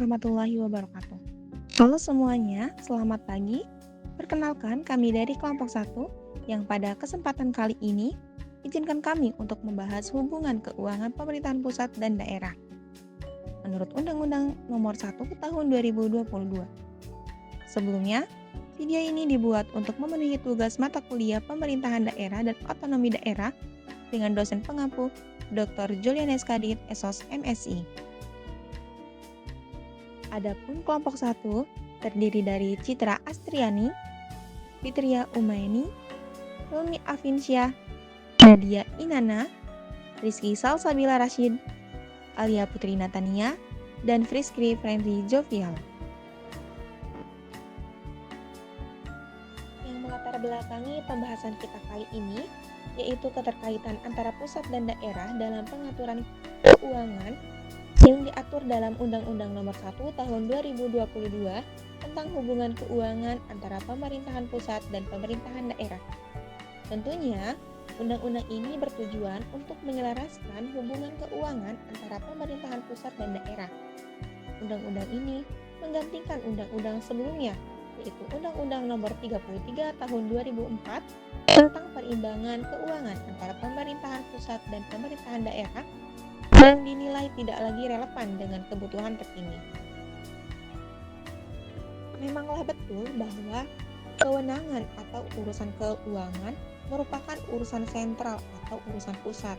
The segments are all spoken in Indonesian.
warahmatullahi wabarakatuh. Halo semuanya, selamat pagi. Perkenalkan kami dari kelompok 1 yang pada kesempatan kali ini izinkan kami untuk membahas hubungan keuangan pemerintahan pusat dan daerah menurut Undang-Undang Nomor 1 Tahun 2022. Sebelumnya, video ini dibuat untuk memenuhi tugas mata kuliah pemerintahan daerah dan otonomi daerah dengan dosen pengampu Dr. Julianes Kadit, SOS MSI. Adapun kelompok 1 terdiri dari Citra Astriani, Fitria Umaini, Rumi Afinsyah, Nadia Inana, Rizky Salsabila Rashid, Alia Putri Natania, dan Friskri Friendly Jovial. Yang melatar belakangi pembahasan kita kali ini yaitu keterkaitan antara pusat dan daerah dalam pengaturan keuangan yang diatur dalam Undang-Undang Nomor 1 Tahun 2022 tentang hubungan keuangan antara pemerintahan pusat dan pemerintahan daerah. Tentunya, undang-undang ini bertujuan untuk menyelaraskan hubungan keuangan antara pemerintahan pusat dan daerah. Undang-undang ini menggantikan undang-undang sebelumnya, yaitu Undang-Undang Nomor 33 Tahun 2004 tentang perimbangan keuangan antara pemerintahan pusat dan pemerintahan daerah yang dinilai tidak lagi relevan dengan kebutuhan terkini. Memanglah betul bahwa kewenangan atau urusan keuangan merupakan urusan sentral atau urusan pusat.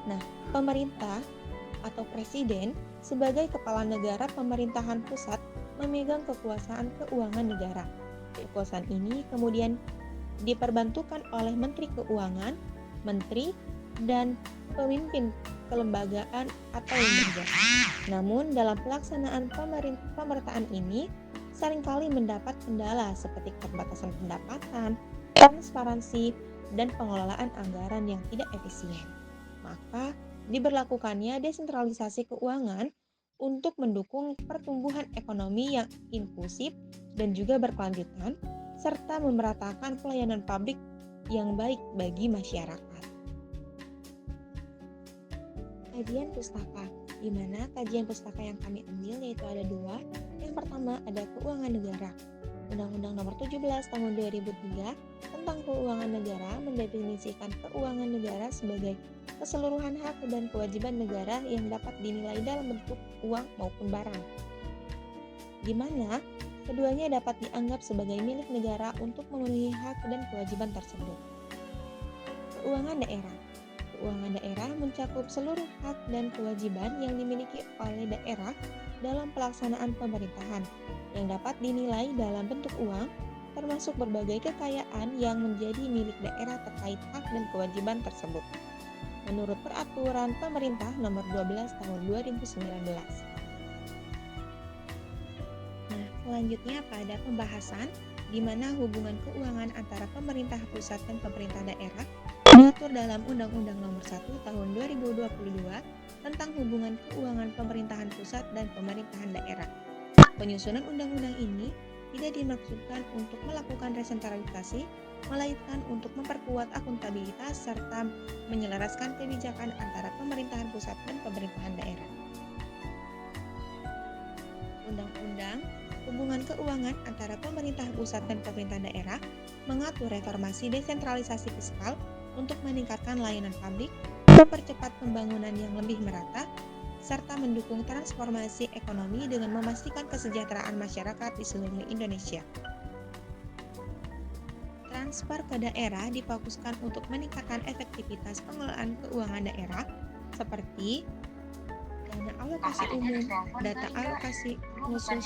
Nah, pemerintah atau presiden sebagai kepala negara pemerintahan pusat memegang kekuasaan keuangan negara. Kekuasaan ini kemudian diperbantukan oleh Menteri Keuangan, Menteri, dan pemimpin kelembagaan atau lembaga. Namun dalam pelaksanaan pemerintahan ini seringkali mendapat kendala seperti keterbatasan pendapatan, transparansi, dan pengelolaan anggaran yang tidak efisien. Maka diberlakukannya desentralisasi keuangan untuk mendukung pertumbuhan ekonomi yang inklusif dan juga berkelanjutan, serta memeratakan pelayanan publik yang baik bagi masyarakat. Kajian pustaka, di mana kajian pustaka yang kami ambil yaitu ada dua. Yang pertama ada keuangan negara. Undang-Undang Nomor 17 Tahun 2003 tentang keuangan negara mendefinisikan keuangan negara sebagai keseluruhan hak dan kewajiban negara yang dapat dinilai dalam bentuk uang maupun barang, di mana keduanya dapat dianggap sebagai milik negara untuk memenuhi hak dan kewajiban tersebut. Keuangan daerah. Keuangan daerah mencakup seluruh hak dan kewajiban yang dimiliki oleh daerah dalam pelaksanaan pemerintahan yang dapat dinilai dalam bentuk uang, termasuk berbagai kekayaan yang menjadi milik daerah terkait hak dan kewajiban tersebut, menurut Peraturan Pemerintah Nomor 12 Tahun 2019. Nah, selanjutnya pada pembahasan di mana hubungan keuangan antara pemerintah pusat dan pemerintah daerah diatur dalam Undang-Undang Nomor 1 Tahun 2022 tentang hubungan keuangan pemerintahan pusat dan pemerintahan daerah. Penyusunan undang-undang ini tidak dimaksudkan untuk melakukan resentralisasi, melainkan untuk memperkuat akuntabilitas serta menyelaraskan kebijakan antara pemerintahan pusat dan pemerintahan daerah. Undang-undang hubungan keuangan antara pemerintah pusat dan pemerintah daerah mengatur reformasi desentralisasi fiskal untuk meningkatkan layanan publik, mempercepat pembangunan yang lebih merata, serta mendukung transformasi ekonomi dengan memastikan kesejahteraan masyarakat di seluruh Indonesia. Transfer ke daerah difokuskan untuk meningkatkan efektivitas pengelolaan keuangan daerah seperti dana alokasi umum, data alokasi khusus.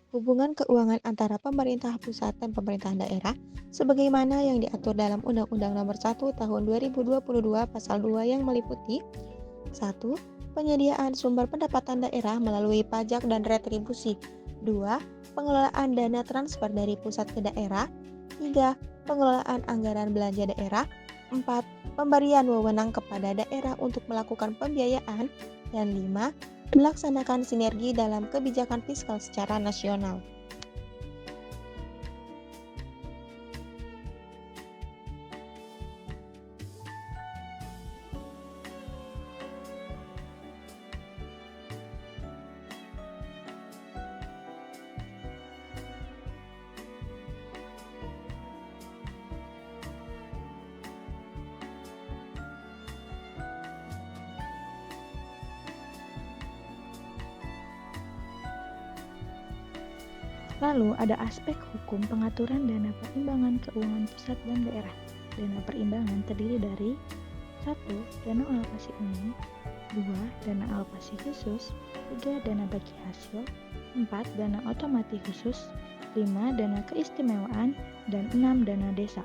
Hubungan keuangan antara pemerintah pusat dan pemerintahan daerah sebagaimana yang diatur dalam Undang-Undang Nomor 1 Tahun 2022 Pasal 2 yang meliputi 1. Penyediaan sumber pendapatan daerah melalui pajak dan retribusi. 2. Pengelolaan dana transfer dari pusat ke daerah. 3. Pengelolaan anggaran belanja daerah. 4. Pemberian wewenang kepada daerah untuk melakukan pembiayaan. Dan 5. Melaksanakan sinergi dalam kebijakan fiskal secara nasional. Lalu ada aspek hukum pengaturan dana perimbangan keuangan pusat dan daerah. Dana perimbangan terdiri dari 1. Dana alokasi umum, 2. Dana alokasi khusus, 3. Dana bagi hasil, 4. Dana otomatis khusus, 5. Dana keistimewaan, dan 6. Dana desa.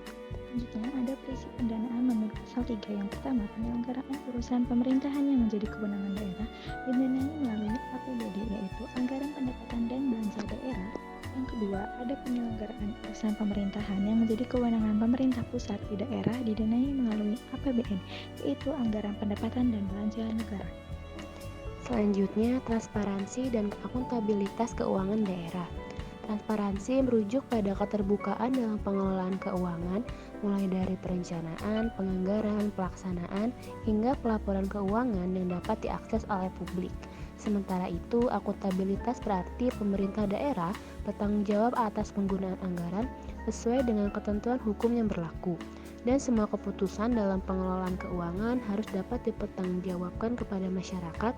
Selanjutnya ada prinsip pendanaan menurut pasal 3. Yang pertama, penyelenggaraan urusan pemerintahan yang menjadi kewenangan daerah didanai melalui APBD, yaitu anggaran pendapatan dan belanja daerah. Yang kedua, ada penyelenggaraan urusan pemerintahan yang menjadi kewenangan pemerintah pusat di daerah didanai melalui APBN, yaitu anggaran pendapatan dan belanja negara. Selanjutnya, transparansi dan akuntabilitas keuangan daerah. Transparansi merujuk pada keterbukaan dalam pengelolaan keuangan, mulai dari perencanaan, penganggaran, pelaksanaan, hingga pelaporan keuangan yang dapat diakses oleh publik. Sementara itu, akuntabilitas berarti pemerintah daerah bertanggung jawab atas penggunaan anggaran sesuai dengan ketentuan hukum yang berlaku. Dan semua keputusan dalam pengelolaan keuangan harus dapat dipertanggungjawabkan kepada masyarakat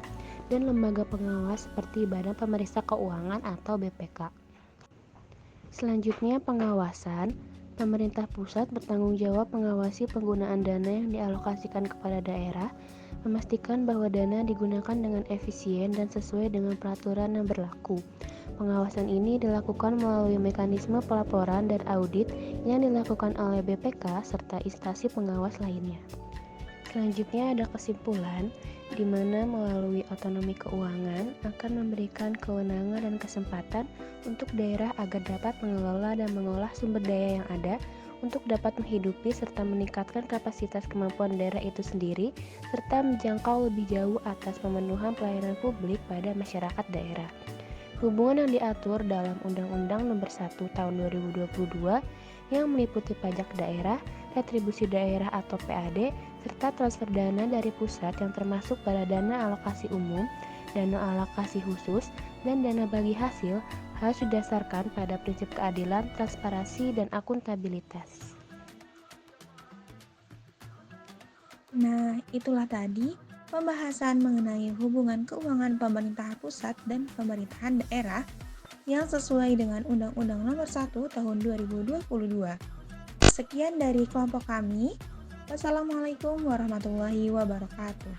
dan lembaga pengawas seperti Badan Pemeriksa Keuangan atau BPK. Selanjutnya, pengawasan. Pemerintah pusat bertanggung jawab mengawasi penggunaan dana yang dialokasikan kepada daerah, memastikan bahwa dana digunakan dengan efisien dan sesuai dengan peraturan yang berlaku. Pengawasan ini dilakukan melalui mekanisme pelaporan dan audit yang dilakukan oleh BPK serta instansi pengawas lainnya. Selanjutnya ada kesimpulan, di mana melalui otonomi keuangan akan memberikan kewenangan dan kesempatan untuk daerah agar dapat mengelola dan mengolah sumber daya yang ada untuk dapat menghidupi serta meningkatkan kapasitas kemampuan daerah itu sendiri, serta menjangkau lebih jauh atas pemenuhan pelayanan publik pada masyarakat daerah. Hubungan yang diatur dalam Undang-Undang Nomor 1 Tahun 2022 yang meliputi pajak daerah, retribusi daerah atau PAD, serta transfer dana dari pusat yang termasuk pada dana alokasi umum, dana alokasi khusus, dan dana bagi hasil harus didasarkan pada prinsip keadilan, transparansi, dan akuntabilitas. Nah, itulah tadi pembahasan mengenai hubungan keuangan pemerintah pusat dan pemerintahan daerah yang sesuai dengan Undang-Undang Nomor 1 Tahun 2022. Sekian dari kelompok kami. Wassalamualaikum warahmatullahi wabarakatuh.